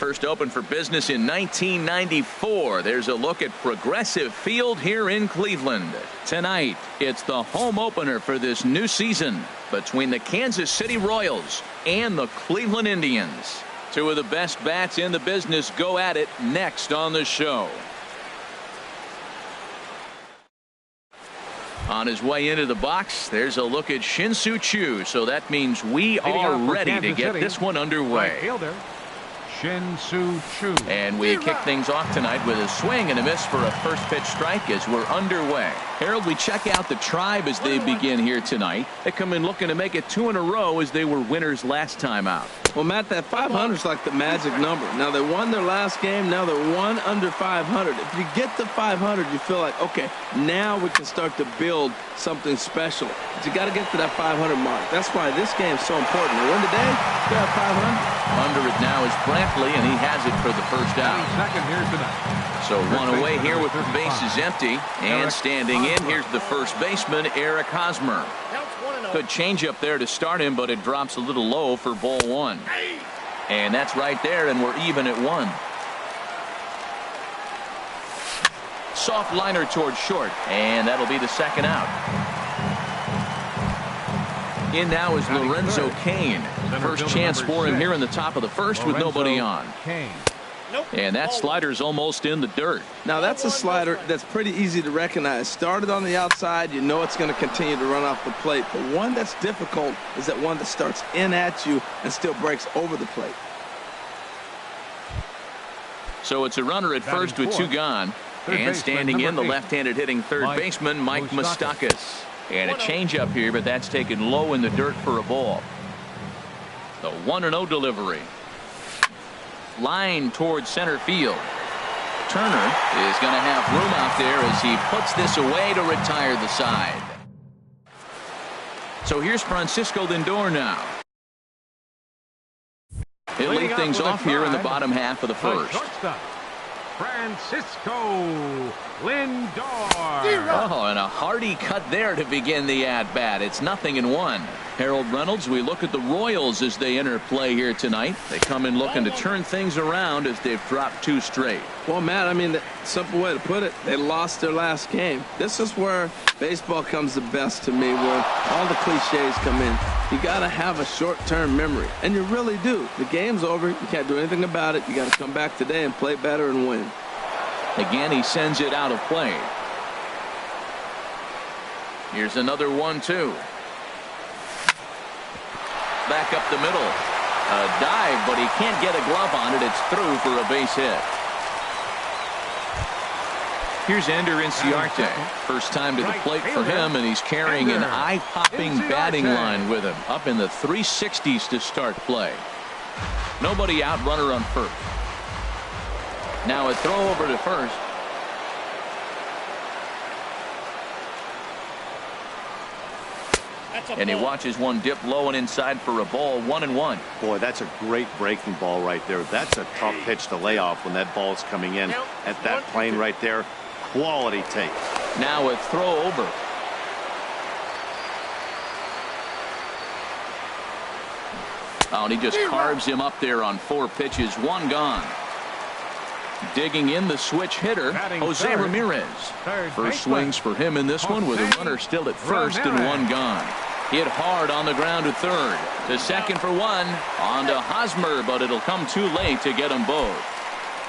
first opened for business in 1994. There's a look at Progressive Field here in Cleveland. Tonight, it's the home opener for this new season between the Kansas City Royals and the Cleveland Indians. Two of the best bats in the business go at it next on the show. On his way into the box, there's a look at Shin-Soo Choo. So that means we are ready to get this one underway. Shin-Soo Choo. And we kick things off tonight with a swing and a miss for a first pitch strike as we're underway. Harold, we check out the Tribe as they begin here tonight. They come in looking to make it 2 in a row as they were winners last time out. Well, Matt, that 500 is like the magic number. Now, they won their last game. Now they're 1 under 500. If you get to 500, you feel like, okay, now we can start to build something special. But you got to get to that 500 mark. That's why this game is so important. They win today, they have 500. Under it now is Brantley, and he has it for the first out. Second here tonight. So one away here with the bases empty. And standing in, here's the first baseman, Eric Hosmer. Good changeup there to start him, but it drops a little low for ball 1. And that's right there, and we're even at 1. Soft liner towards short, and that'll be the second out. In now is Lorenzo Cain. First chance for him here in the top of the first with nobody on. And that slider's almost in the dirt. Now that's a slider that's pretty easy to recognize. Started on the outside, you know it's going to continue to run off the plate. The one that's difficult is that one that starts in at you and still breaks over the plate. So it's a runner at first with 2 gone. And standing in, the left-handed hitting third baseman, Mike Moustakas. And a changeup here, but that's taken low in the dirt for a ball. The 1-0 delivery. Line towards center field. Turner is going to have room out there as he puts this away to retire the side. So here's Francisco Lindor now. He'll lead things off here in the bottom half of the first. Francisco Lindor. Oh, and a hearty cut there to begin the at-bat. It's 0-1. Harold Reynolds, we look at the Royals as they enter play here tonight. They come in looking to turn things around as they've dropped 2 straight. Well, Matt, I mean, the simple way to put it, they lost their last game. This is where baseball comes the best to me, where all the cliches come in. You got to have a short-term memory, and you really do. The game's over. You can't do anything about it. You got to come back today and play better and win. Again, he sends it out of play. Here's another 1-2. Back up the middle. A dive, but he can't get a glove on it. It's through for a base hit. Here's Ender Inciarte. First time to the plate for him, and he's carrying an eye-popping batting line with him. Up in the 360s to start play. Nobody out, runner on first. Now a throw over to first. And he watches one dip low and inside for a ball. 1-1. Boy, that's a great breaking ball right there. That's a tough pitch to lay off when that ball's coming in at that plane right there. Quality take. Now a throw over. Oh, and he just carves him up there on 4 pitches. 1 gone. Digging in the switch hitter, Jose Ramirez. First swings for him in this one with a runner still at first and 1 gone. Hit hard on the ground to third. To second for 1. On to Hosmer, but it'll come too late to get them both.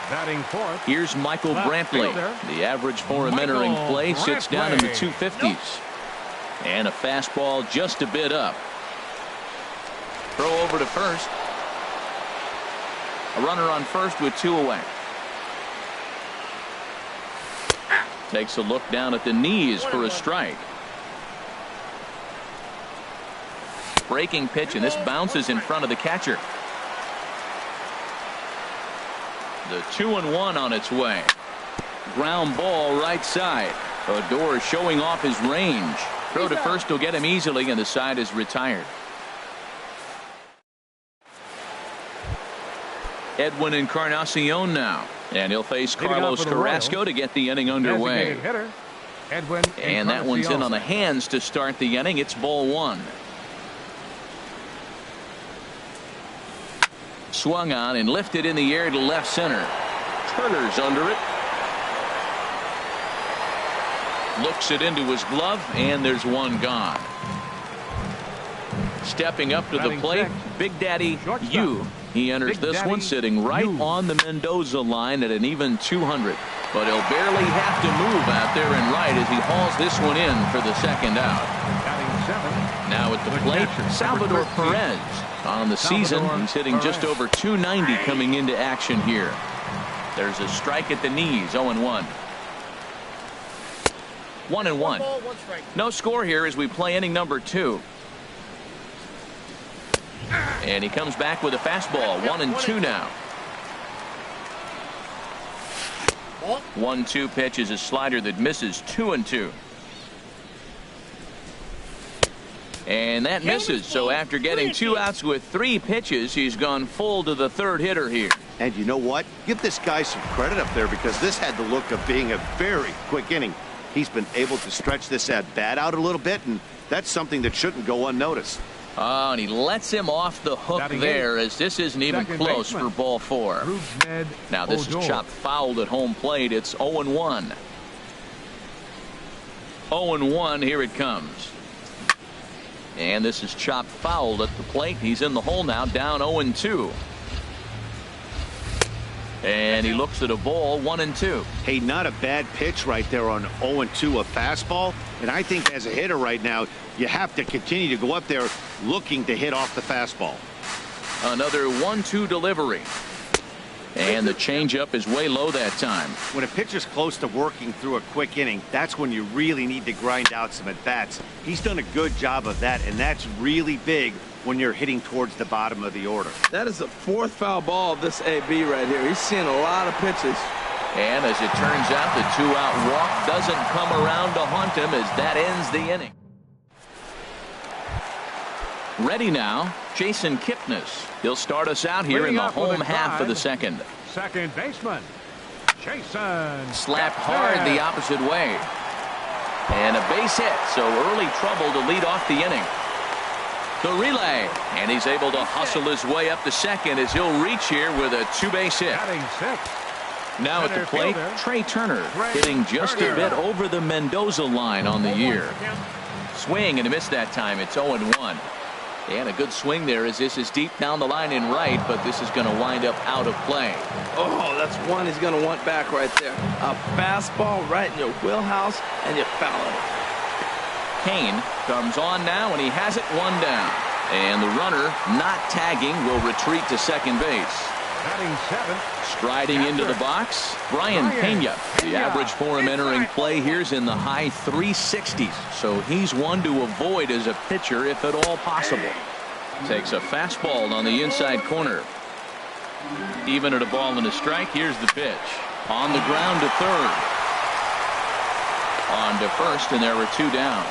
Batting fourth. Here's Michael Brantley. The average for him entering play sits down in the 250s. And a fastball just a bit up. Throw over to first. A runner on first with 2 away. Takes a look down at the knees for a strike. Breaking pitch, and this bounces in front of the catcher. The 2-1 on its way. Ground ball right side. Odor showing off his range. Throw to first will get him easily, and the side is retired. Edwin Encarnacion now. And he'll face Carlos Carrasco to get the inning underway. And that one's in on the hands to start the inning. It's ball 1. Swung on and lifted in the air to left center. Turner's under it. Looks it into his glove, and there's one gone. Stepping up to the plate, Big Daddy Yu. He enters this one sitting right on the Mendoza line at an even 200. But he'll barely have to move out there and right as he hauls this one in for the second out. Now at the plate, Salvador Perez. On the season, he's hitting just over 290 coming into action here. There's a strike at the knees, 0-1. 1-1. No score here as we play inning number 2. And he comes back with a fastball. 1-2 now. 1-2 pitch is a slider that misses. 2-2. And that misses. So after getting 2 outs with 3 pitches, he's gone full to the third hitter here. And you know what? Give this guy some credit up there because this had the look of being a very quick inning. He's been able to stretch this at bat out a little bit, and that's something that shouldn't go unnoticed. Oh, and he lets him off the hook there as this isn't even close for ball 4. Now this is chopped fouled at home plate. It's 0-1. 0-1. Here it comes. And this is chopped fouled at the plate. He's in the hole now, down 0-2. And he looks at a ball, 1-2. Hey, not a bad pitch right there on 0-2, a fastball. And I think as a hitter right now, you have to continue to go up there looking to hit off the fastball. Another 1-2 delivery. And the changeup is way low that time. When a pitcher's close to working through a quick inning, that's when you really need to grind out some at-bats. He's done a good job of that, and that's really big when you're hitting towards the bottom of the order. That is the 4th foul ball of this AB right here. He's seeing a lot of pitches. And as it turns out, the 2-out walk doesn't come around to haunt him as that ends the inning. Ready now, Jason Kipnis. He'll start us out here in the home half of the second. Second baseman, Jason. Slapped hard the opposite way. And a base hit, so early trouble to lead off the inning. The relay, and he's able to hustle his way up to second as he'll reach here with a 2-base hit. Now at the plate, Trey Turner hitting just a bit over the Mendoza line on the year. Swing and a miss that time. It's 0-1. And a good swing there as this is deep down the line in right, but this is going to wind up out of play. Oh, that's one he's going to want back right there. A fastball right in your wheelhouse, and you foul it. Kane comes on now, and he has it 1 down. And the runner, not tagging, will retreat to second base. Striding into the box, Brian Pena. The average for him entering play here is in the high 360s. So he's one to avoid as a pitcher if at all possible. Takes a fastball on the inside corner. Even at a ball and a strike, here's the pitch. On the ground to third. On to first, and there were 2 down.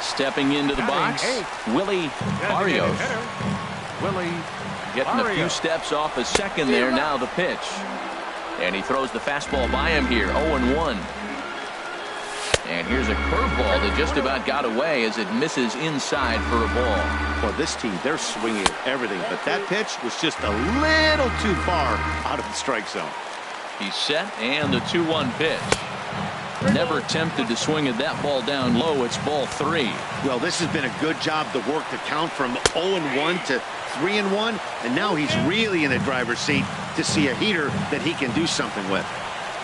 Stepping into the box, Willie Barrios. Getting a few steps off a second there. Now the pitch. And he throws the fastball by him here. 0-1. And here's a curveball that just about got away as it misses inside for a ball. Well, this team, they're swinging at everything, but that pitch was just a little too far out of the strike zone. He's set, and the 2-1 pitch. Never tempted to swing at that ball down low. It's ball 3. Well, this has been a good job to work the count from 0-1 to 3-1, and now he's really in the driver's seat to see a heater that he can do something with.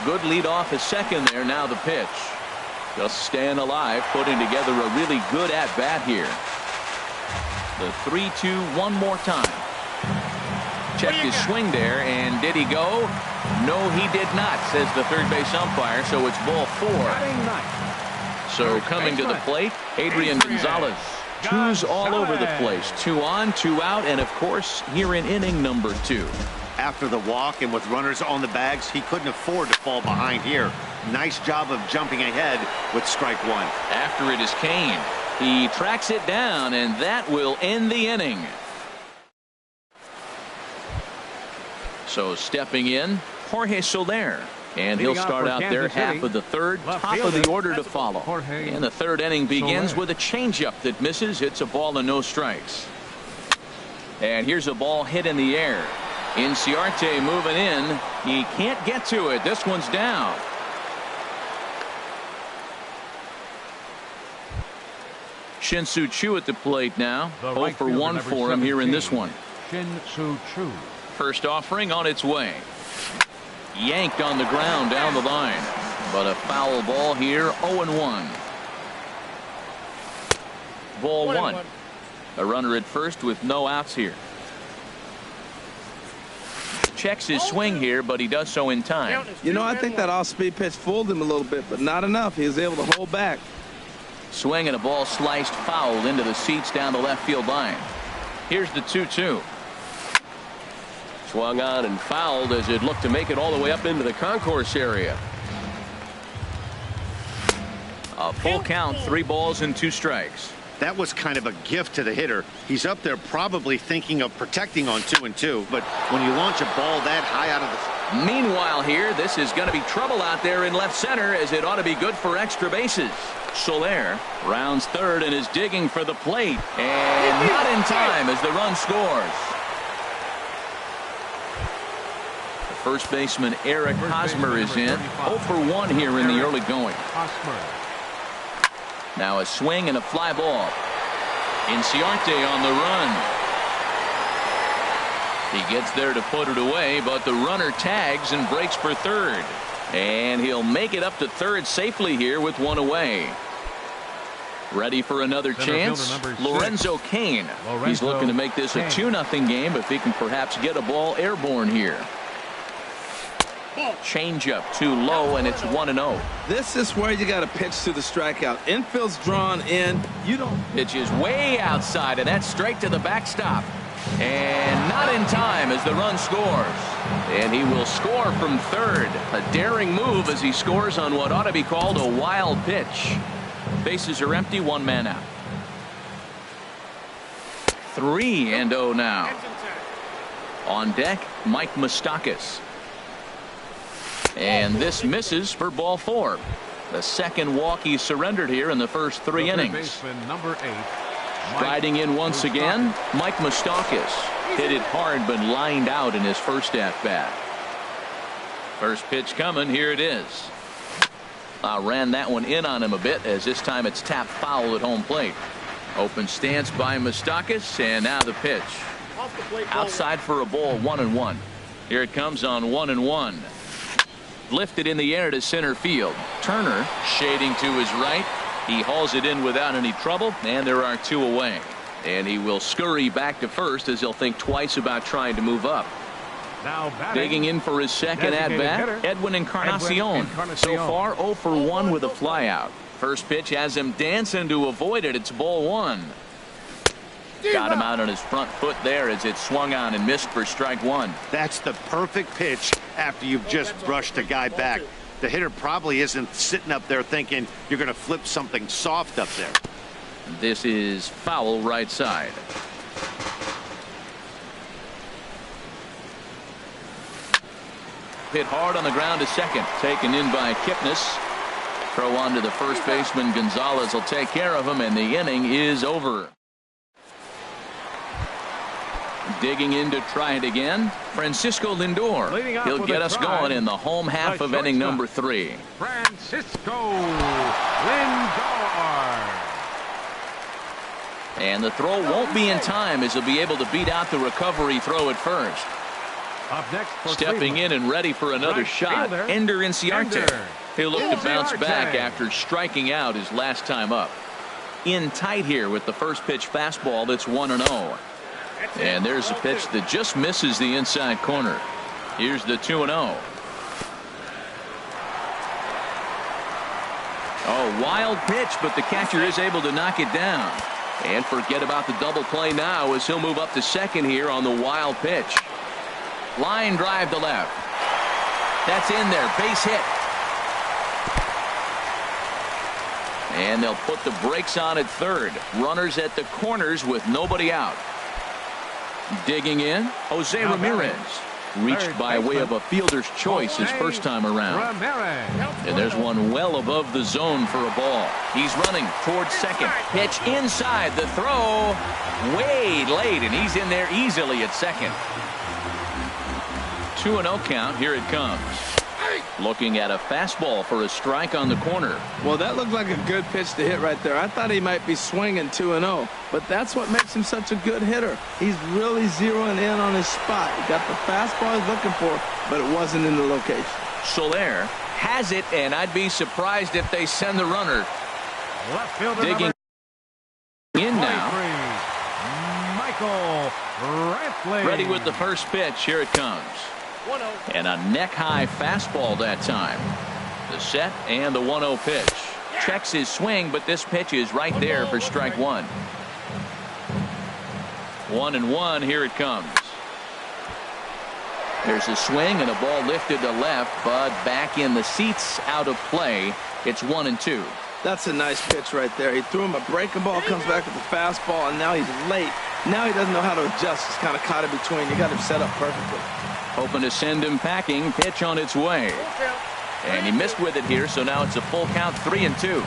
Good lead off a second there. Now the pitch. Just staying alive, putting together a really good at-bat here. The 3-2 one more time. Checked his swing there, and did he go? No, he did not, says the third base umpire, so it's ball 4. So coming to the plate, Adrian Gonzalez. 2s all over the place. 2 on, 2 out, and of course, here in inning number 2. After the walk and with runners on the bags, he couldn't afford to fall behind here. Nice job of jumping ahead with strike 1. After it is Kane. He tracks it down, and that will end the inning. So stepping in, Jorge Soler. And he'll start out there half of the third, top of the order to follow. And the third inning begins with a changeup that misses. It's a ball and no strikes. And here's a ball hit in the air. Inciarte moving in. He can't get to it. This one's down. Shin-Soo Choo at the plate now. 0 for 1 for him here in this one. Shin-Soo Choo. First offering on its way. Yanked on the ground down the line. But a foul ball here. 0-1. Ball 1. A runner at first with no outs here. Checks his swing here, but he does so in time. You know, I think that off-speed pitch fooled him a little bit, but not enough. He was able to hold back. Swing and a ball sliced foul into the seats down the left field line. Here's the 2-2. Swung on and fouled as it looked to make it all the way up into the concourse area. A full count, 3 balls and 2 strikes. That was kind of a gift to the hitter. He's up there probably thinking of protecting on 2-2, but when you launch a ball that high out of the... Meanwhile here, this is going to be trouble out there in left center, as it ought to be good for extra bases. Soler rounds third and is digging for the plate, and not in time as the run scores. The first baseman Eric Hosmer is in. 0 for 1 here in the early going. Now a swing and a fly ball. Inciarte on the run. He gets there to put it away, but the runner tags and breaks for third. And he'll make it up to third safely here with 1 away. Ready for another chance. Lorenzo Cain. He's looking to make this a 2-0 game if he can perhaps get a ball airborne here. Changeup too low, and it's 1-0. This is where you got to pitch to the strikeout. Infield's drawn in. You don't. Pitches way outside, and that's straight to the backstop. And not in time as the run scores. And he will score from third. A daring move as he scores on what ought to be called a wild pitch. Bases are empty, 1 man out. 3-0 now. On deck, Mike Moustakas. And this misses for ball 4. The second walk he surrendered here in the first 3 innings. Number 8. Striding in once again, Mike Moustakas. Hit it hard but lined out in his first at-bat. First pitch coming. Here it is. Ran that one in on him a bit, as this time it's tapped foul at home plate. Open stance by Moustakas, and now the pitch. Outside for a ball, 1-1. Here it comes on 1-1. Lifted in the air to center field. Turner shading to his right. He hauls it in without any trouble, and there are 2 away. And he will scurry back to first as he'll think twice about trying to move up. Now digging in for his second at-bat, Edwin Encarnacion. So far 0 for 1 with a flyout. First pitch has him dancing to avoid it. It's ball 1. Got him out on his front foot there as it swung on and missed for strike 1. That's the perfect pitch after you've just brushed a guy back. The hitter probably isn't sitting up there thinking you're going to flip something soft up there. This is foul right side. Hit hard on the ground to second. Taken in by Kipnis. Throw on to the first baseman. Gonzalez will take care of him, and the inning is over. Digging in to try it again, Francisco Lindor. He'll get us going in the home half of inning number 3. Francisco Lindor. And the throw won't be in time, as he'll be able to beat out the recovery throw at first. Up next for Stepping in and ready for another shot, Ender Inciarte. He'll look to bounce back after striking out his last time up. In tight here with the first pitch fastball that's 1-0. And there's a pitch that just misses the inside corner. Here's the 2-0. Oh, wild pitch, but the catcher is able to knock it down. And forget about the double play now, as he'll move up to second here on the wild pitch. Line drive to left. That's in there. Base hit. And they'll put the brakes on at third. Runners at the corners with nobody out. Digging in, Jose Ramirez. Reached by way of a fielder's choice his first time around. And there's one well above the zone for a ball. He's running towards second. Pitch inside. The throw way late, and he's in there easily at second. 2-0 count. Here it comes. Looking at a fastball for a strike on the corner. Well, that looked like a good pitch to hit right there. I thought he might be swinging 2-0, but that's what makes him such a good hitter. He's really zeroing in on his spot. He got the fastball he's looking for, but it wasn't in the location. Soler has it, and I'd be surprised if they send the runner. Left fielder Digging in now. Michael Brantley. Ready with the first pitch. Here it comes. And a neck-high fastball that time. The set and the 1-0 pitch. Checks his swing, but this pitch is right there for strike one. 1-1. Here it comes. There's a swing and a ball lifted to left, but back in the seats, out of play. It's 1-2. That's a nice pitch right there. He threw him a breaking ball, comes back with a fastball, and now he's late. Now he doesn't know how to adjust. He's kind of caught in between. You got him set up perfectly. Hoping to send him packing. Pitch on its way. And he missed with it here, so now it's a full count, 3-2.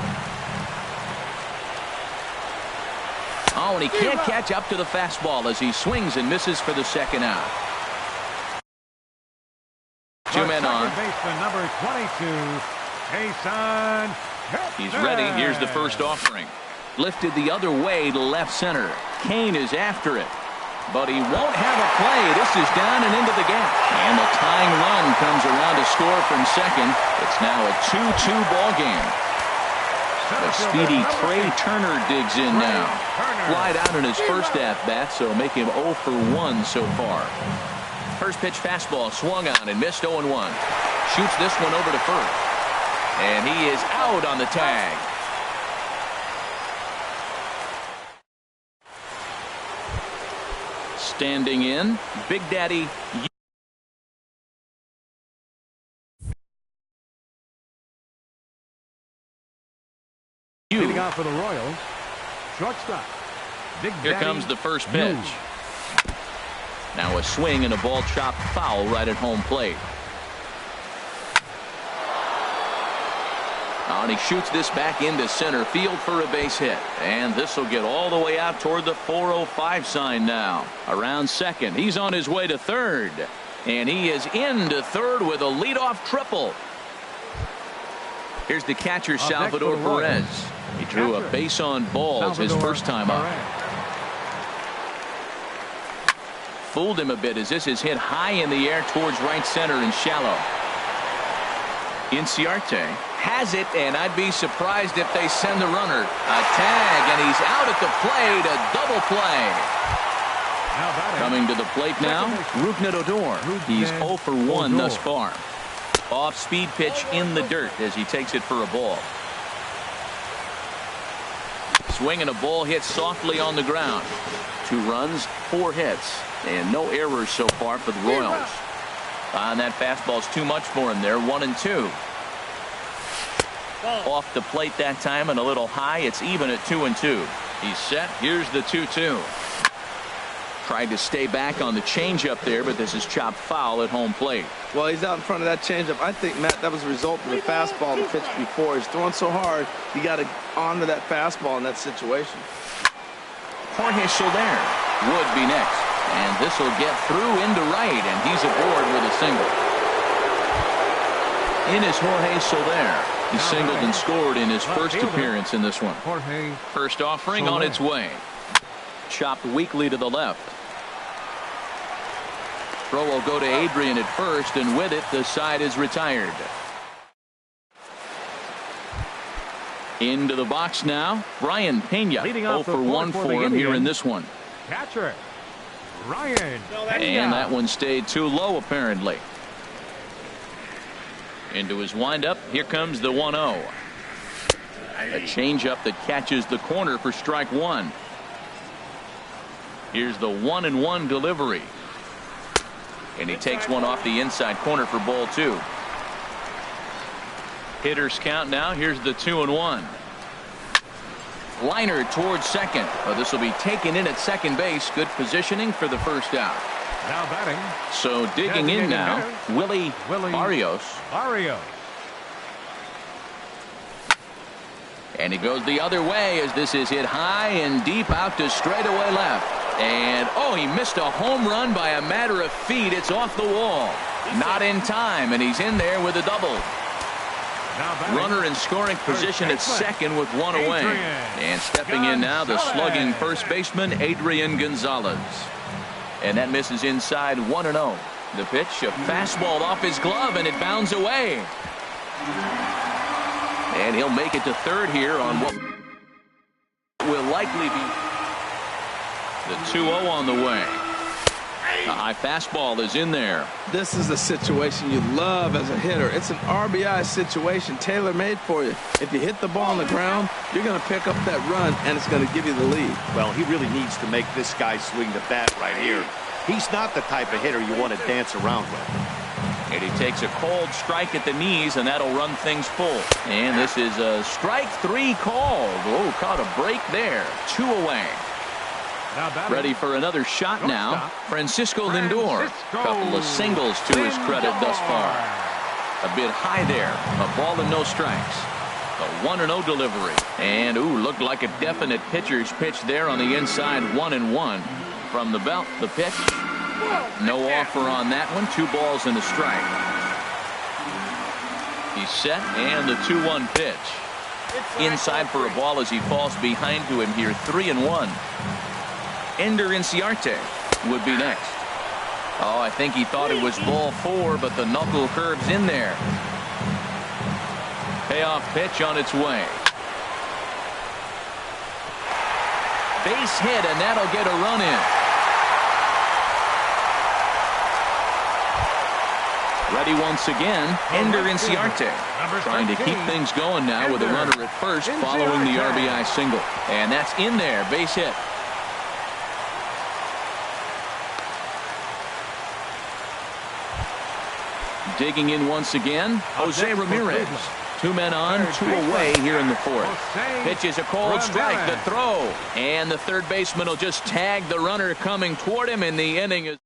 Oh, and he can't catch up to the fastball as he swings and misses for the second out. Two men on. Baseman number 22, Jason. He's ready. Here's the first offering. Lifted the other way to left center. Kane is after it. But he won't have a play. This is down and into the gap. And the tying run comes around to score from second. It's now a 2-2 ball game. The speedy Trey Turner digs in now. Flied out in his first at-bat, so make him 0 for 1 so far. First pitch fastball swung on and missed 0-1. Shoots this one over to first. And he is out on the tag. Standing in, Big Daddy. Leading off for the Royals, shortstop. Here comes the first pitch. Now a swing and a ball chopped foul right at home plate. And he shoots this back into center field for a base hit. And this will get all the way out toward the 405 sign now. Around second. He's on his way to third. And he is into third with a leadoff triple. Here's the catcher, Salvador Perez. He drew a base on balls his first time up. Fooled him a bit as this is hit high in the air towards right center and shallow. Inciarte has it, and I'd be surprised if they send the runner. A tag, and he's out at the plate, a double play. Coming to the plate now, Rougned Odor. He's 0 for 1 thus far. Off-speed pitch in the dirt as he takes it for a ball. Swing and a ball hit softly on the ground. 2 runs, 4 hits, and no errors so far for the Royals. And that fastball's too much for him there. 1-2. Off the plate that time and a little high. It's even at 2-2. He's set. Here's the 2-2. Tried to stay back on the changeup there, but this is chopped foul at home plate. Well, he's out in front of that changeup. I think, Matt, that was a result of the fastball the pitch before. He's throwing so hard, you got to honor that fastball in that situation. Jorge Soler would be next. And this will get through into right, and he's aboard with a single. In is Jorge Soler. He singled and scored in his first appearance in this one. First offering on its way. Chopped weakly to the left. Throw will go to Adrian at first, and with it, the side is retired. Into the box now, Brian Pena. 0 for 1 for him here in this one. Catcher, Ryan. And that one stayed too low, apparently. Into his windup. Here comes the 1-0. A changeup that catches the corner for strike one. Here's the 1-1 delivery. And he takes one off the inside corner for ball 2. Hitters count now. Here's the 2-1. Liner towards second. This will be taken in at second base. Good positioning for the first out. Now batting. So digging in now, Willie Barrios. And he goes the other way as this is hit high and deep out to straightaway left. And, oh, he missed a home run by a matter of feet. It's off the wall. Not in time, and he's in there with a double. Runner in scoring position at second with one away. And stepping in now, the slugging first baseman, Adrian Gonzalez. And that misses inside 1-0. The pitch, a fastball off his glove, and it bounds away. And he'll make it to third here on what will likely be the 2-0 on the way. A high fastball is in there. This is a situation you love as a hitter. It's an RBI situation tailor-made for you. If you hit the ball on the ground, you're going to pick up that run, and it's going to give you the lead. Well, he really needs to make this guy swing the bat right here. He's not the type of hitter you want to dance around with. And he takes a cold strike at the knees, and that'll run things full. And this is a strike 3 called. Oh, caught a break there. 2 away. Ready for another shot now. Francisco Lindor. Couple of singles to his credit thus far. A bit high there. A ball and no strikes. A 1-0 delivery. And, ooh, looked like a definite pitcher's pitch there on the inside. 1-1 from the belt. The pitch. No offer on that one. 2 balls and a strike. He's set, and the 2-1 pitch. Inside for a ball as he falls behind to him here. 3-1. Ender Inciarte would be next. Oh, I think he thought it was ball 4, but the knuckle curves in there. Payoff pitch on its way. Base hit, and that'll get a run in. Ready once again, Ender Inciarte. Trying to keep things going now with a runner at first following the RBI single. And that's in there, base hit. Digging in once again, Jose Ramirez. 2 men on, 2 away here in the 4th. Pitches a cold strike, the throw. And the third baseman will just tag the runner coming toward him, and the inning is.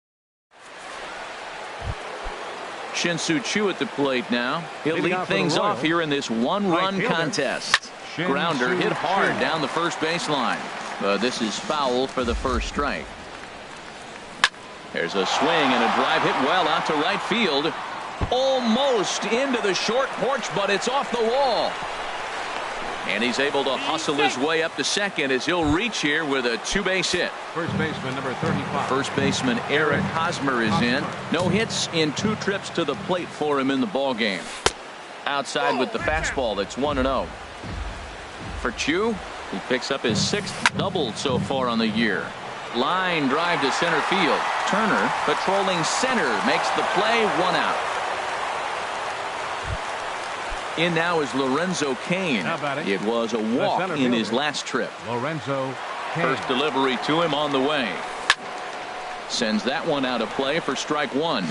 Shin-Soo Choo at the plate now. He'll lead things off here in this 1-run contest. Grounder hit hard down the first baseline. This is foul for the first strike. There's a swing and a drive hit well out to right field. Almost into the short porch, but it's off the wall. And he's able to hustle his way up to second as he'll reach here with a 2-base hit. First baseman number 35. First baseman Eric Hosmer is in. No hits in 2 trips to the plate for him in the ball game. Outside with the fastball, that's 1-0. For Choo, he picks up his 6th double so far on the year. Line drive to center field. Turner patrolling center makes the play, 1 out. In now is Lorenzo Cain. It was a walk in his last trip. Lorenzo Cain. First delivery to him on the way. Sends that one out of play for strike 1.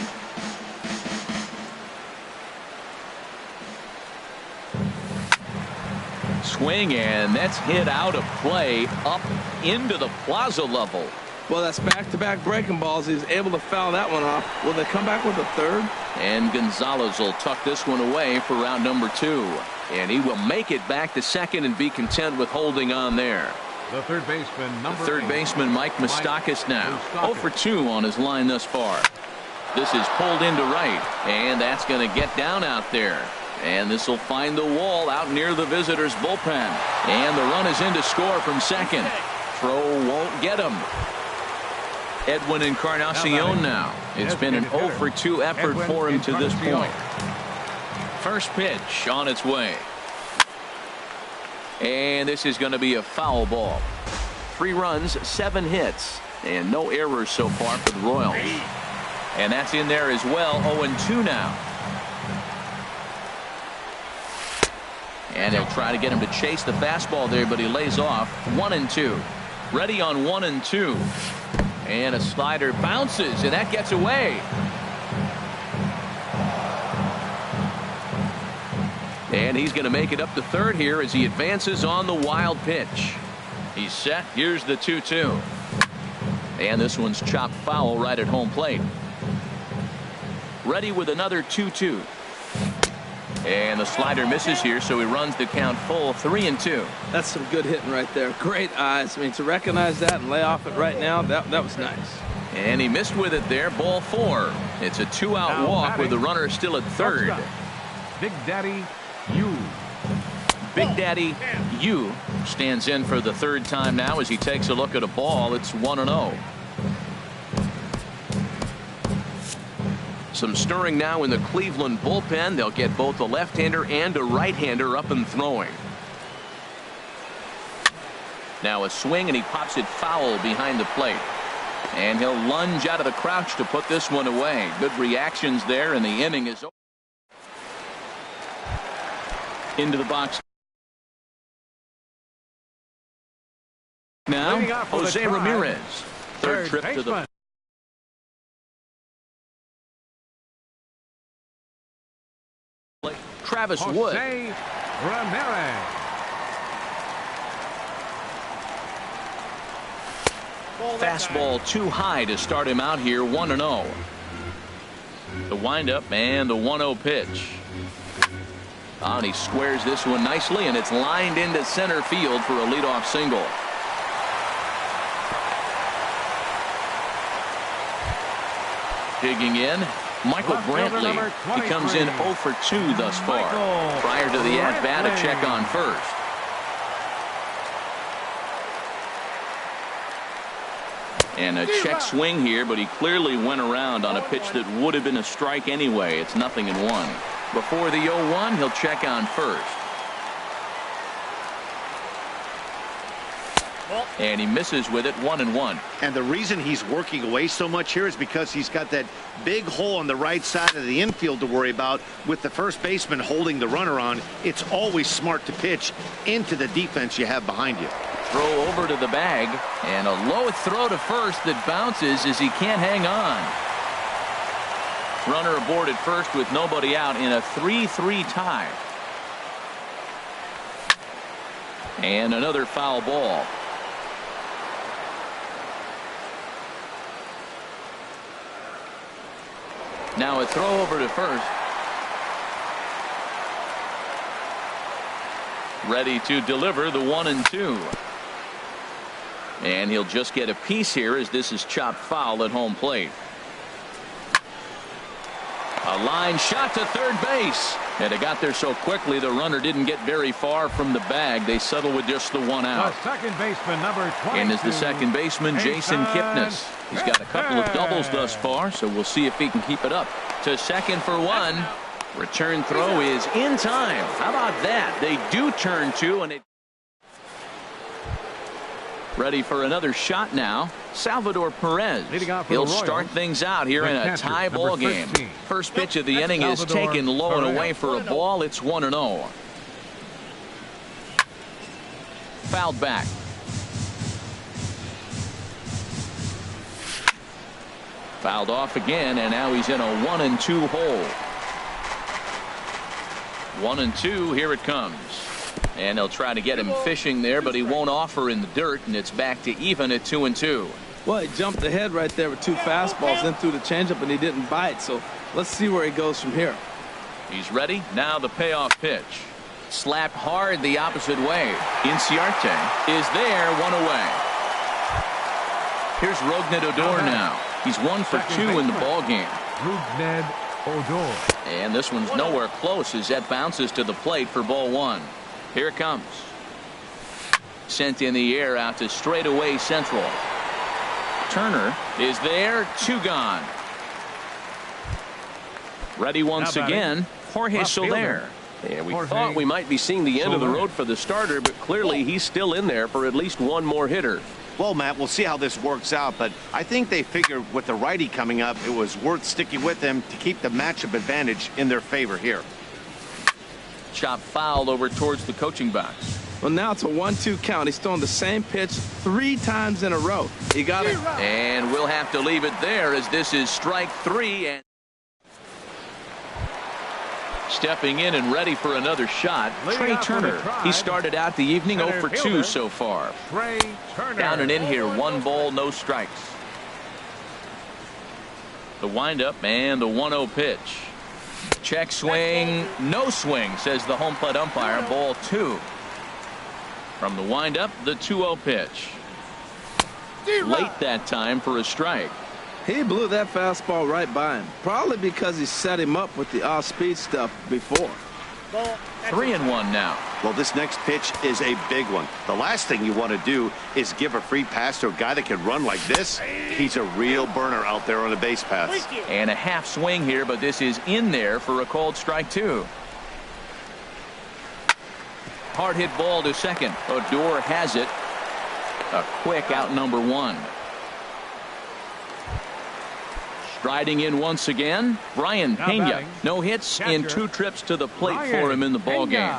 Swing, and that's hit out of play up into the plaza level. Well, that's back-to-back breaking balls. He's able to foul that one off. Will they come back with a third? And Gonzalez will tuck this one away for round number 2. And he will make it back to second and be content with holding on there. The third baseman, third baseman, Mike Moustakas now. 0 for 2 on his line thus far. This is pulled into right, and that's going to get down out there. And this will find the wall out near the visitors' bullpen. And the run is in to score from second. Throw won't get him. Edwin Encarnacion now. It's been an 0 for 2 effort for him to this point. First pitch on its way. And this is going to be a foul ball. 3 runs, 7 hits, and no errors so far for the Royals. And that's in there as well. 0-2 now. And they'll try to get him to chase the fastball there, but he lays off. 1-2. Ready on 1-2. And a slider bounces, and that gets away. And he's going to make it up to third here as he advances on the wild pitch. He's set. Here's the 2-2. And this one's chopped foul right at home plate. Ready with another 2-2. And the slider misses here, so he runs the count full 3-2. That's some good hitting right there. Great eyes. I mean, to recognize that and lay off it right now, that was nice. And he missed with it there. Ball 4. It's a 2-out walk with the runner still at third. Big Daddy Yu. Big Daddy Yu stands in for the third time now as he takes a look at a ball. It's 1-0. Some stirring now in the Cleveland bullpen. They'll get both a left-hander and a right-hander up and throwing. Now a swing, and he pops it foul behind the plate. And he'll lunge out of the crouch to put this one away. Good reactions there, and the inning is over. Into the box. Now, Jose Ramirez. Third trip to the... Travis Wood. Jose Ramirez. Fastball too high to start him out here. 1-0. The windup and the 1-0 pitch. And he squares this one nicely, and it's lined into center field for a leadoff single. Digging in, Michael Brantley. He comes in 0 for 2 thus far. Prior to the at-bat, a check on first. And a check swing here, but he clearly went around on a pitch that would have been a strike anyway. It's 0-1. Before the 0-1, he'll check on first. And he misses with it. 1-1. And the reason he's working away so much here is because he's got that big hole on the right side of the infield to worry about. With the first baseman holding the runner on, it's always smart to pitch into the defense you have behind you. Throw over to the bag, and a low throw to first that bounces as he can't hang on. Runner aboard at first with nobody out in a 3-3 tie. And another foul ball. Now a throw over to first. Ready to deliver the 1-2. And he'll just get a piece here as this is chopped foul at home plate. A line shot to third base. And it got there so quickly the runner didn't get very far from the bag. They settle with just the 1 out. The second baseman, number 22. And is the second baseman, Jason Kipnis. He's got a couple of doubles thus far, so we'll see if he can keep it up. To second for 1. Return throw is in time. How about that? They do turn 2, and it... Ready for another shot now. Salvador Perez. He'll start things out here in a tie ball game. First pitch of the inning is taken low and away for a ball. It's 1-0. Fouled back. Fouled off again, and now he's in a 1-2 hole. 1-2. Here it comes. And they'll try to get him fishing there, but he won't offer in the dirt, and it's back to even at 2-2. Well, he jumped ahead right there with 2 fastballs, then threw the changeup, and he didn't bite. So let's see where he goes from here. He's ready. Now the payoff pitch. Slapped hard the opposite way. Inciarte is there, 1 away. Here's Rougned Odor now. He's 1 for 2 in the ball game. Rougned Odor. And this one's nowhere close as that bounces to the plate for ball 1. Here it comes. Sent in the air out to straightaway central. Turner is there. 2 gone. Ready once again. Jorge Soler. Yeah, we thought we might be seeing the end of the road for the starter, but clearly he's still in there for at least 1 more hitter. Well, Matt, we'll see how this works out, but I think they figured with the righty coming up, it was worth sticking with him to keep the matchup advantage in their favor here. Chop fouled over towards the coaching box. Well, now it's a 1-2 count. He's throwing the same pitch 3 times in a row. He got it. And we'll have to leave it there as this is strike 3. And stepping in and ready for another shot, Trey Turner. He started out the evening 0 for 2 so far. Trey Turner. Down and in here, 1 ball, no strikes. The windup and the 1-0 pitch. Check swing, no swing, says the home plate umpire. Ball 2. From the windup, the 2-0 pitch. Late that time for a strike. He blew that fastball right by him, probably because he set him up with the off-speed stuff before. 3-1 now. Well, this next pitch is a big one. The last thing you want to do is give a free pass to a guy that can run like this. He's a real burner out there on the base paths. And a half swing here, but this is in there for a called strike 2. Hard hit ball to second. Odor has it. A quick out number 1. Striding in once again, Brian Pena. No hits in 2 trips to the plate for him in the ball game.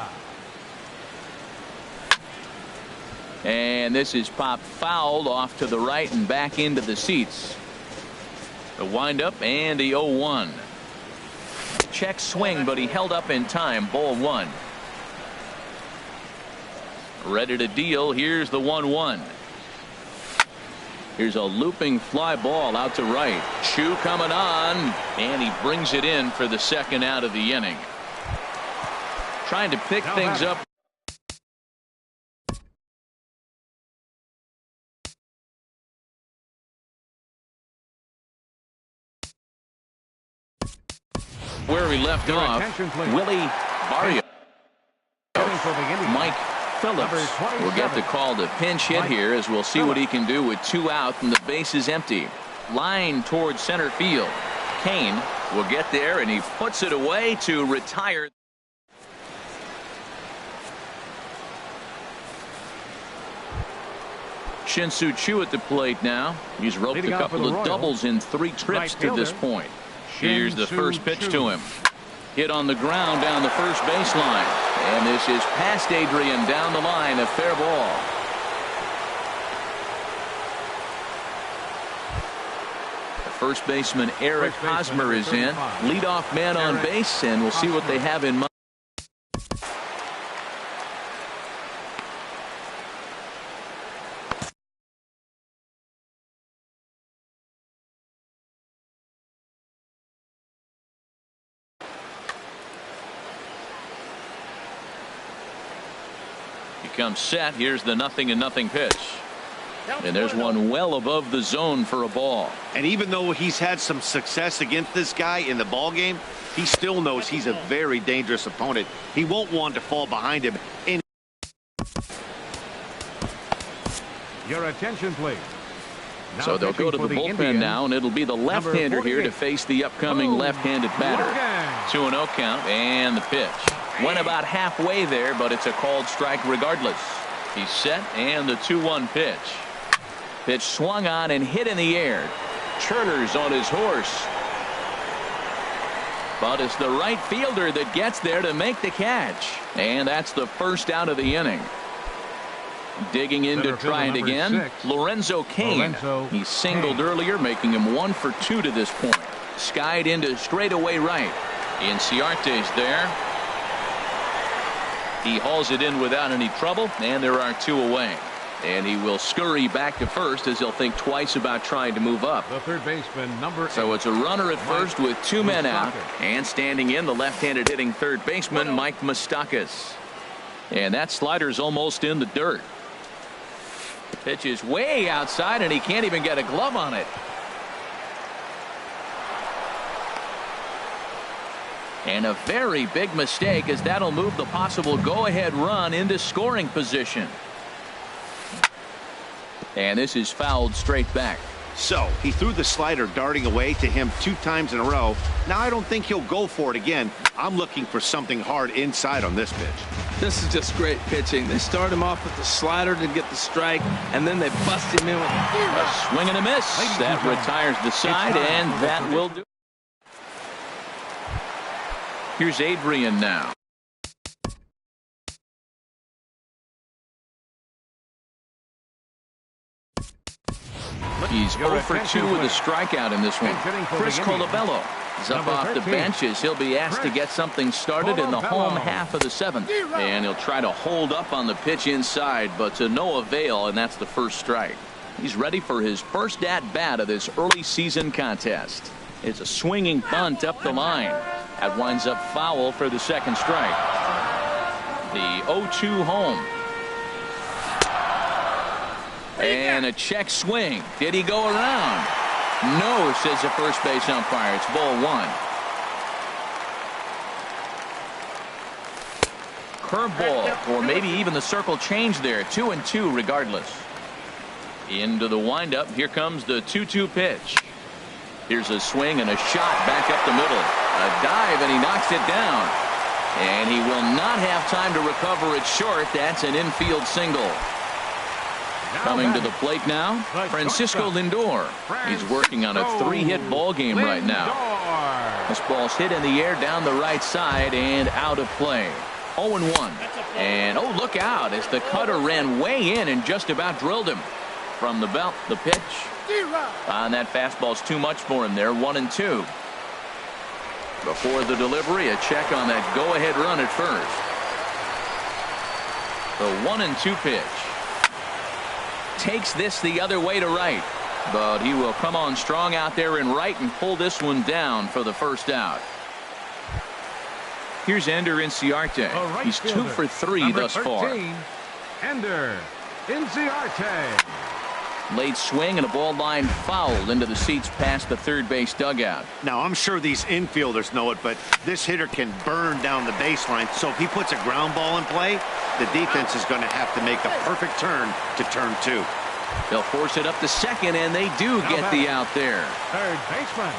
And this is popped fouled off to the right and back into the seats. The windup and the 0-1. Check swing, but he held up in time. Ball 1. Ready to deal. Here's the 1-1. Here's a looping fly ball out to right. Chu coming on, and he brings it in for the second out of the inning. Trying to pick things up. Where we left off, Willie Barrios. Mike Phillips will get the call to pinch hit here, as we'll see what he can do with 2 out and the base is empty. Line towards center field. Kane will get there, and he puts it away to retire. Shin-Soo Choo at the plate now. He's roped a couple of doubles in 3 trips to this point. Here's the first pitch to him. Hit on the ground down the first baseline. And this is past Adrian down the line, a fair ball. The first baseman Eric Hosmer is in. Leadoff man on base, and we'll see what they have in mind. Comes set. Here's the 0-0 pitch, and there's one well above the zone for a ball. And even though he's had some success against this guy in the ball game, he still knows he's a very dangerous opponent. He won't want to fall behind him. Your attention, please. So they'll go to the bullpen now, and it'll be the left-hander here to face the upcoming left-handed batter. 2-0 count, and the pitch. Went about halfway there, but it's a called strike regardless. He's set, and the 2-1 pitch. Pitch swung on and hit in the air. Turner's on his horse. But it's the right fielder that gets there to make the catch. And that's the first out of the inning. Digging in to try it again, Lorenzo Cain. He singled earlier, making him 1 for 2 to this point. Skied into straightaway right. Inciarte's there. He hauls it in without any trouble, and there are 2 away. And he will scurry back to first, as he'll think twice about trying to move up. The third baseman, number 8. So it's a runner at first with 2 men out, and standing in, the left-handed hitting third baseman, Mike Moustakas. And that slider's almost in the dirt. Pitch is way outside, and he can't even get a glove on it. And a very big mistake, as that'll move the possible go-ahead run into scoring position. And this is fouled straight back. So he threw the slider darting away to him 2 times in a row. Now I don't think he'll go for it again. I'm looking for something hard inside on this pitch. This is just great pitching. They start him off with the slider to get the strike, and then they bust him in with a swing and a miss. That retires the side, and that will do. Here's Adrian now. He's 0 for 2 with a strikeout in this one. Chris Colabello is up off the bench, as he'll be asked to get something started in the home half of the 7th. And he'll try to hold up on the pitch inside, but to no avail, and that's the first strike. He's ready for his first at-bat of this early season contest. It's a swinging bunt up the line. That winds up foul for the second strike. The 0-2 home. And a check swing. Did he go around? No, says the first base umpire. It's ball one. Curveball, or maybe even the circle change there. 2-2 regardless. Into the windup. Here comes the 2-2 pitch. Here's a swing and a shot back up the middle. A dive, and he knocks it down. And he will not have time to recover it short. That's an infield single. Coming to the plate now, Francisco Lindor. He's working on a 3-hit ball game right now. This ball's hit in the air down the right side and out of play. 0-1. And oh, look out as the cutter ran way in and just about drilled him. From the belt, the pitch. And that fastball's too much for him there. 1-2. Before the delivery, a check on that go-ahead run at first. The 1-2 pitch. Takes this the other way to right. But he will come on strong out there in right and pull this one down for the first out. Here's Ender Inciarte. Right, he's 2 for 3 thus far. Ender Inciarte. Late swing and a ball line fouled into the seats past the third base dugout. Now, I'm sure these infielders know it, but this hitter can burn down the baseline. So if he puts a ground ball in play, the defense is going to have to make a perfect turn to turn 2. They'll force it up to second, and they do get the out there. Third baseman,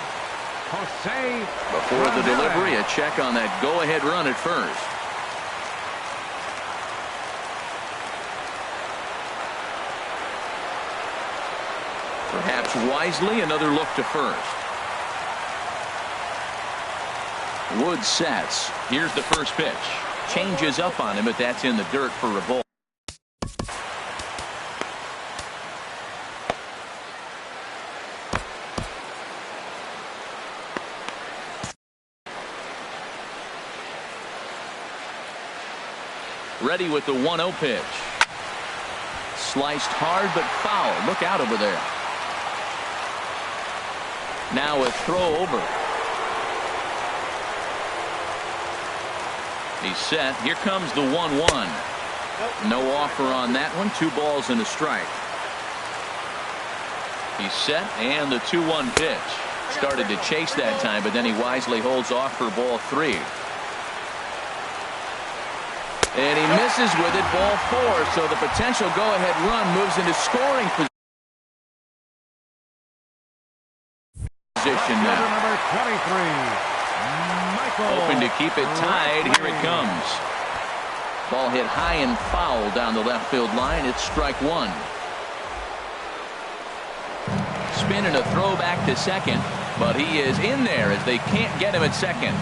Jose. Before the delivery, a check on that go-ahead run at first. Perhaps wisely, another look to first. Wood sets. Here's the first pitch. Changes up on him, but that's in the dirt for a ball. Ready with the 1-0 pitch. Sliced hard but foul. Look out over there. Now a throw over. He's set. Here comes the 1-1. No offer on that one. 2 balls and a strike. He's set, and the 2-1 pitch. Started to chase that time, but then he wisely holds off for ball 3. And he misses with it, ball 4. So the potential go-ahead run moves into scoring position now. Number 23, Michael. Hoping to keep it tied. Here it comes. Ball hit high and foul down the left field line. It's strike 1. Spin and a throw back to second, but he is in there as they can't get him at second.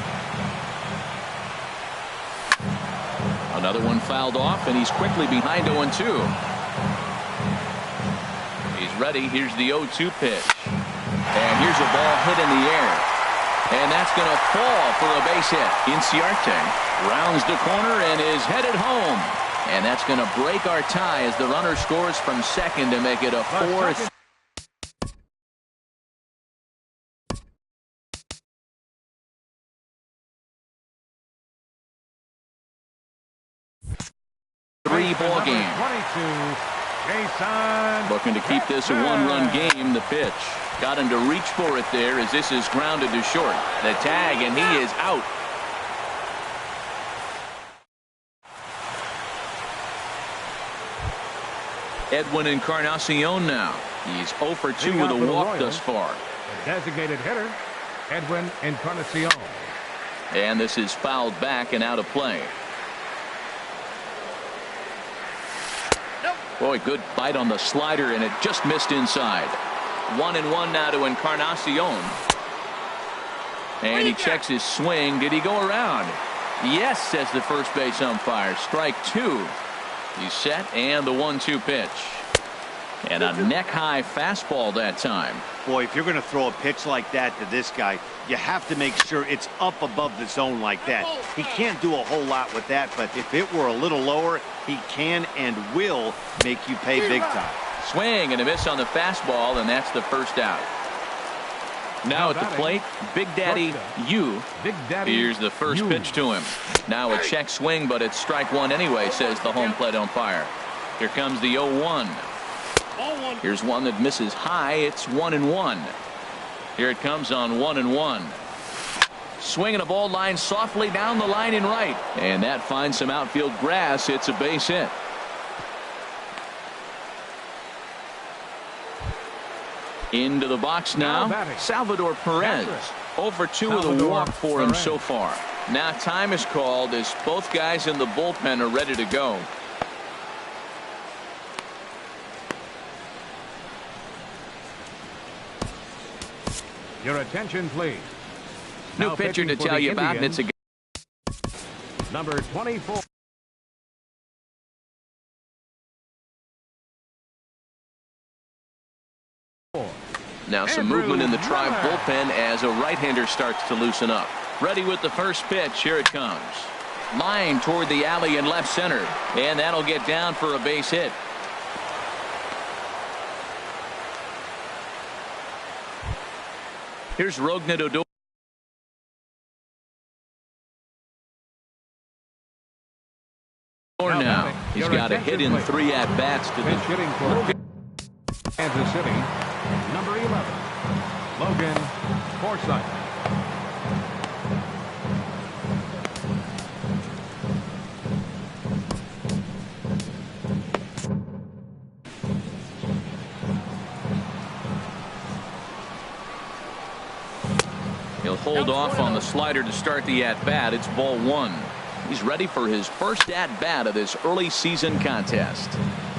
Another one fouled off, and he's quickly behind 0-2. He's ready. Here's the 0-2 pitch. And here's a ball hit in the air. And that's going to fall for a base hit. Inciarte rounds the corner and is headed home. And that's going to break our tie as the runner scores from second to make it a 4-3. Ball game. Looking to keep this a 1-run game. The pitch got him to reach for it there as this is grounded to short. The tag, and he is out. Edwin Encarnacion now. He's 0 for 2 with a walk thus far. The designated hitter, Edwin Encarnacion. And this is fouled back and out of play. Boy, good bite on the slider, and it just missed inside. 1-1 now to Encarnacion. And he checks his swing. Did he go around? Yes, says the first base umpire. Strike 2. He's set, and the 1-2 pitch. And a neck-high fastball that time. Boy, if you're going to throw a pitch like that to this guy, you have to make sure it's up above the zone like that. He can't do a whole lot with that, but if it were a little lower, he can and will make you pay big time. Swing and a miss on the fastball, and that's the first out. Now at the plate, Big Daddy Yu. Here's the first pitch to him. Now a check swing, but it's strike one anyway, says the home plate umpire. Here comes the 0-1. Here's one that misses high. It's 1-1. Here it comes on 1-1. Swinging a ball line softly down the line in right. And that finds some outfield grass. It's a base hit. Into the box now, Salvador Perez. 0 for 2 with a walk for him so far. Now time is called as both guys in the bullpen are ready to go. Your attention, please. New pitcher to tell you about, and it's a number 24. Now some movement in the Tribe bullpen as a right-hander starts to loosen up. Ready with the first pitch. Here it comes. Line toward the alley in left center. And that'll get down for a base hit. Here's Rougned Odor. Now he's got a hit in 3 at-bats to pitch hitting for Kansas City, number 11, Logan Forsythe. He'll hold off on the slider to start the at-bat. It's ball 1. He's ready for his first at-bat of this early season contest.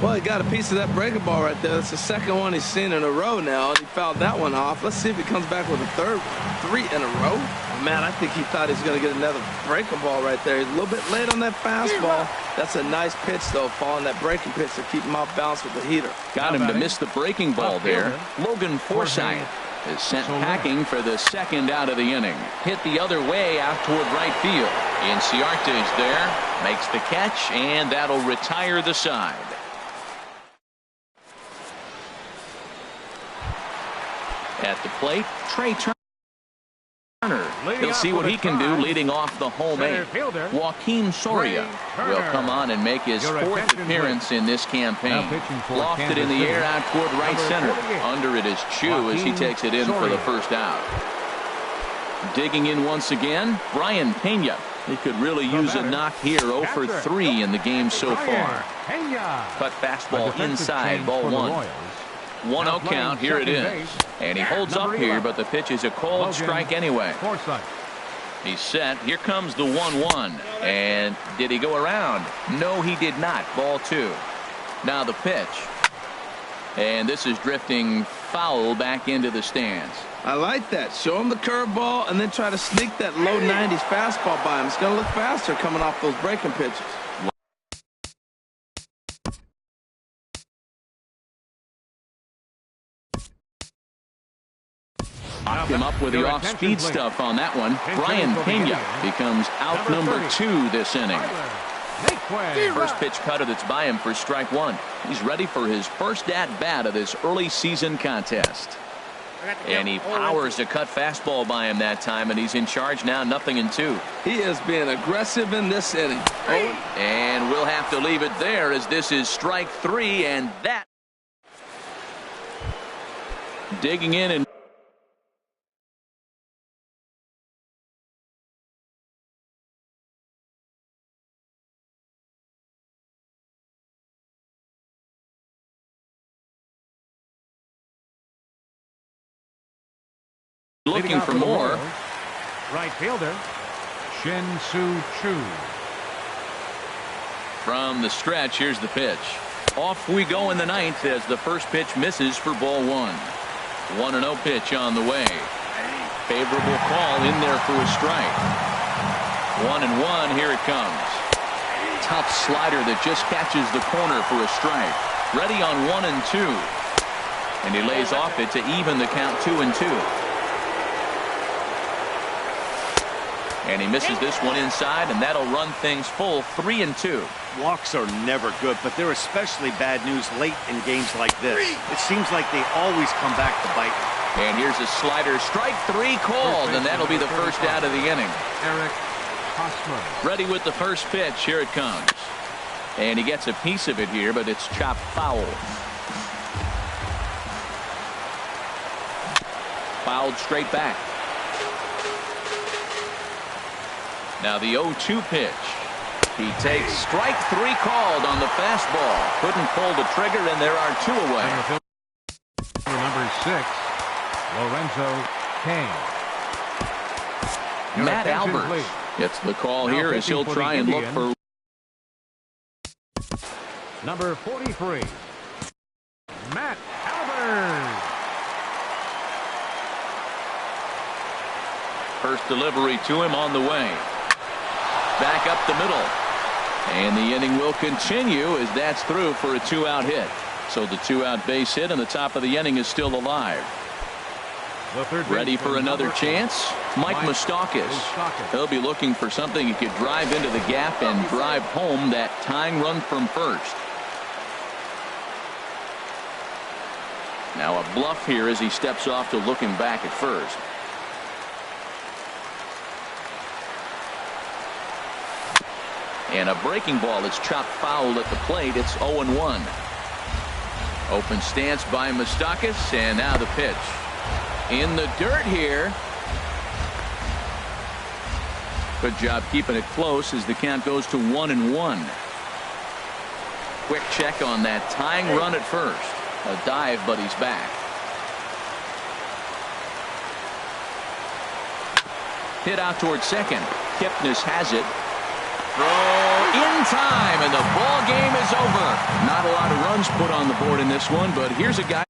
Well, he got a piece of that breaking ball right there. That's the second one he's seen in a row now, and he fouled that one off. Let's see if he comes back with a third one. 3 in a row. Man, I think he thought he was going to get another breaking ball right there. He's a little bit late on that fastball. That's a nice pitch, though, following that breaking pitch to keep him off balance with the heater. Got him to miss the breaking ball there. Logan Forsythe is sent packing for the second out of the inning. Hit the other way out toward right field. Inciarte's there, makes the catch, and that'll retire the side. At the plate, Trey Turner. He'll see what he can do leading off the home 8. Joaquin Soria will come on and make his 4th appearance in this campaign. Lofted in the air out toward right center. Under it is Chu as he takes it in for the first out. Digging in once again, Brian Pena. He could really use a knock here. 0 for 3 in the game so far. Cut fastball inside, ball 1. 1-0 count. Here it is. And he holds up here, but the pitch is a called strike anyway. He's set. Here comes the 1-1. And did he go around? No, he did not. Ball 2. Now the pitch. And this is drifting foul back into the stands. I like that. Show him the curveball and then try to sneak that low 90s fastball by him. It's going to look faster coming off those breaking pitches. Locked him up with the off-speed stuff on that one. Brian Pena becomes out number 2 this inning. First pitch cutter that's by him for strike 1. He's ready for his first at-bat of this early season contest. And he powers a cut fastball by him that time, and he's in charge now, 0-2. He is being aggressive in this inning. And we'll have to leave it there as this is strike 3, and that. Digging in and looking for more. Right fielder, Shin-Soo Choo. From the stretch, here's the pitch. Off we go in the 9th as the first pitch misses for ball 1. 1-0 pitch on the way. Favorable call in there for a strike. 1-1, here it comes. Tough slider that just catches the corner for a strike. Ready on 1-2. And he lays off it to even the count 2-2. And he misses this one inside, and that'll run things full 3-2. Walks are never good, but they're especially bad news late in games like this. It seems like they always come back to bite. And here's a slider. Strike 3 called, and that'll be the first out of the inning. Eric Hosmer. Ready with the first pitch. Here it comes. And he gets a piece of it here, but it's chopped foul. Fouled straight back. Now the 0-2 pitch. He takes strike 3 called on the fastball. Couldn't pull the trigger, and there are 2 away. Number 6, Lorenzo Kane. Matt Albers gets the call Now here as he'll pitching for try the and look for. Number 43, Matt Albers. First delivery to him on the way. Back up the middle. And the inning will continue as that's through for a 2-out hit. So the 2-out base hit and the top of the inning is still alive. Ready for another chance? Mike Moustakas. He'll be looking for something he could drive into the gap and drive home that tying run from first. Now a bluff here as he steps off to looking back at first. And a breaking ball is chopped foul at the plate. It's 0-1. Open stance by Moustakas, and now the pitch. In the dirt here. Good job keeping it close as the count goes to 1-1. Quick check on that tying run at first. A dive, but he's back. Hit out towards second. Kipnis has it. Throw in time, and the ball game is over. Not a lot of runs put on the board in this one, but here's a guy.